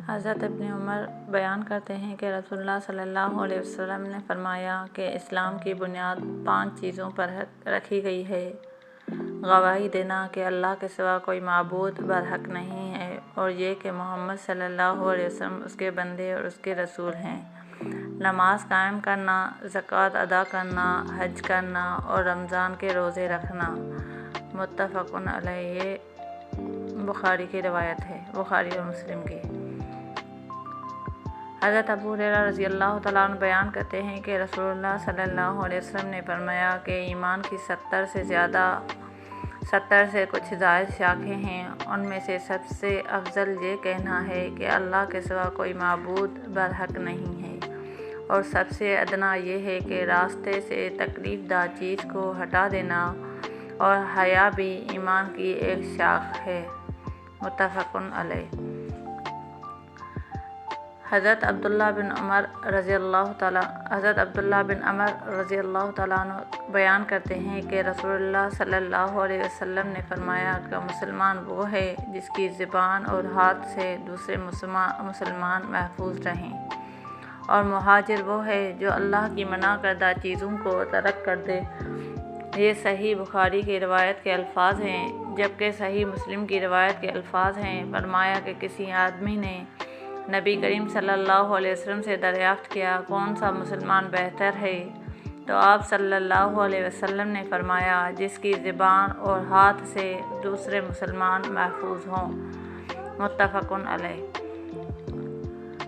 حضرت ابن عمر بیان کرتے ہیں کہ رسول اللہ صلی اللہ علیہ وسلم نے فرمایا کہ اسلام کی بنیاد 5 چیزوں پر رکھی گئی ہے: گواہی دینا کہ اللہ کے سوا کوئی معبود برحق نہیں ہے، اور یہ کہ محمد صلی اللہ علیہ وسلم اس کے بندے اور اس کے رسول ہیں، نماز قائم کرنا، زکوٰۃ ادا کرنا، حج کرنا اور رمضان کے روزے رکھنا۔ متفق علیہ۔ یہ بخاری کی روایت ہے، بخاری اور مسلم کی۔ حضرت ابو ہریرہ رضی اللہ تعالیٰ عنہ بیان کرتے ہیں کہ رسول اللہ صلی اللہ علیہ وسلم نے فرمایا کہ ایمان کی 70 سے کچھ زائد شاخیں ہیں، ان میں سے سب سے افضل یہ کہنا ہے کہ اللہ کے سوا کوئی معبود برحق نہیں ہے، اور سب سے ادنا یہ ہے کہ راستے سے تکلیف دہ چیز کو ہٹا دینا، اور حیا بھی ایمان کی ایک شاخ ہے۔ متفق علیہ۔ حضرت عبداللہ بن عمر رضی اللہ تعالیٰ عنہ بیان کرتے ہیں کہ رسول اللہ صلی اللہ علیہ وسلم نے فرمایا کہ مسلمان وہ ہے جس کی زبان اور ہاتھ سے دوسرے مسلمان محفوظ رہیں، اور مہاجر وہ ہے جو اللہ کی منع کردہ چیزوں کو ترک کر دے۔ یہ صحیح بخاری کی روایت کے الفاظ ہیں، جبکہ صحیح مسلم کی روایت کے الفاظ ہیں۔ فرمایا کہ کسی آدمی نے نبی کریم صلی اللہ علیہ وسلم سے دریافت کیا، کون سا مسلمان بہتر ہے؟ تو آپ صلی اللہ علیہ وسلم نے فرمایا، جس کی زبان اور ہاتھ سے دوسرے مسلمان محفوظ ہوں۔ متفق علیہ۔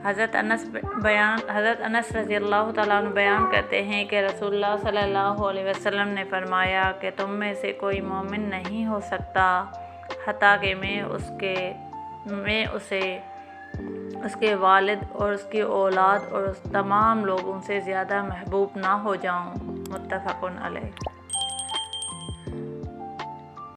حضرت انس رضی اللہ تعالیٰ عنہ بیان کرتے ہیں کہ رسول اللہ صلی اللہ علیہ وسلم نے فرمایا کہ تم میں سے کوئی مومن نہیں ہو سکتا حتیٰ کہ میں اسے، اس کے والد اور اس کی اولاد اور اس تمام لوگوں سے زیادہ محبوب نہ ہو جاؤں۔ متفق علیہ۔